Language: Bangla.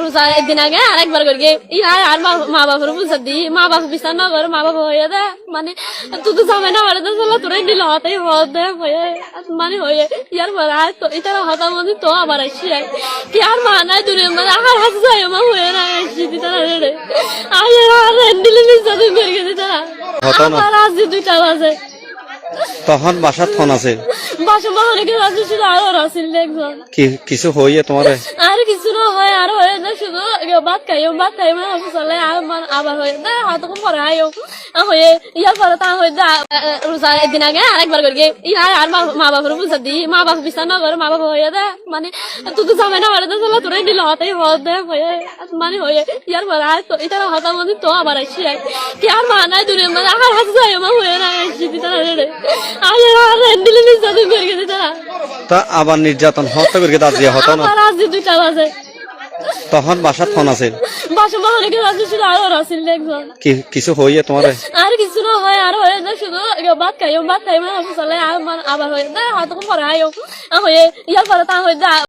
রোজা একদিন আগে আরেকবার করি আর মা বাবার বুঝা দি মা বাবা বিচার না করে মা বাবা হয়ে দে মানে তুই তো জামাই না মানে তো চলো তোরাই দিল হতাই হয়ে হয়ে মানে হয়ে ইয়ার পরে আর তো এটা হতা মানে তো আবার আসি কি আর মা নাই দূরে মানে আর হাত যায় মা হয়ে না আসি দিতে না রে আর দিলে বিচার করে গেছে তারা আর আজ 2টা বাজে তখন বাসার ফোন আছে বাসা অনেকে আছে শুধু আরো আসিল একজন কিছু হইয়ে তোমার আর কিছু না হয় আর হয়ে যায় শুধু ভাত খাইও মানে চলে আবার হয়ে যায় হয়তো পরে আয়ো হয়ে ইয়ার পরে তা হয়ে যায় রোজা একদিন আগে আরেকবার করি আর মা বাবার বুঝা দি মা বাবা বিচার না করে মা বাবা হয়ে দেয় মানে তুই তো জামাই না মানে তো চলো তোরাই দিল হতাই হয়ে মানে হয়ে ইয়ার পরে আর তো এটা হতা মানে তো আবার আসি কি আর মা নাই দূরে মানে আর হাত যায় মা হয়ে না আসি দিতে না রে আর দিলে বিচার করে গেছে তারা তা আবার নির্যাতন হত্যা করে দাঁত দিয়ে হতো না আজ 2টা বাজে তখন বাসার ফোন আছে বাসা অনেকে আছে শুধু আরো আসিল একজন কিছু হইয়ে তোমার আর কিছু না হয় আর হয়ে যায় শুধু ভাত খাইও মানে চলে আবার হয়ে যায় হয়তো পরে আয়ো হয়ে ইয়ার পরে তা হয়ে যায়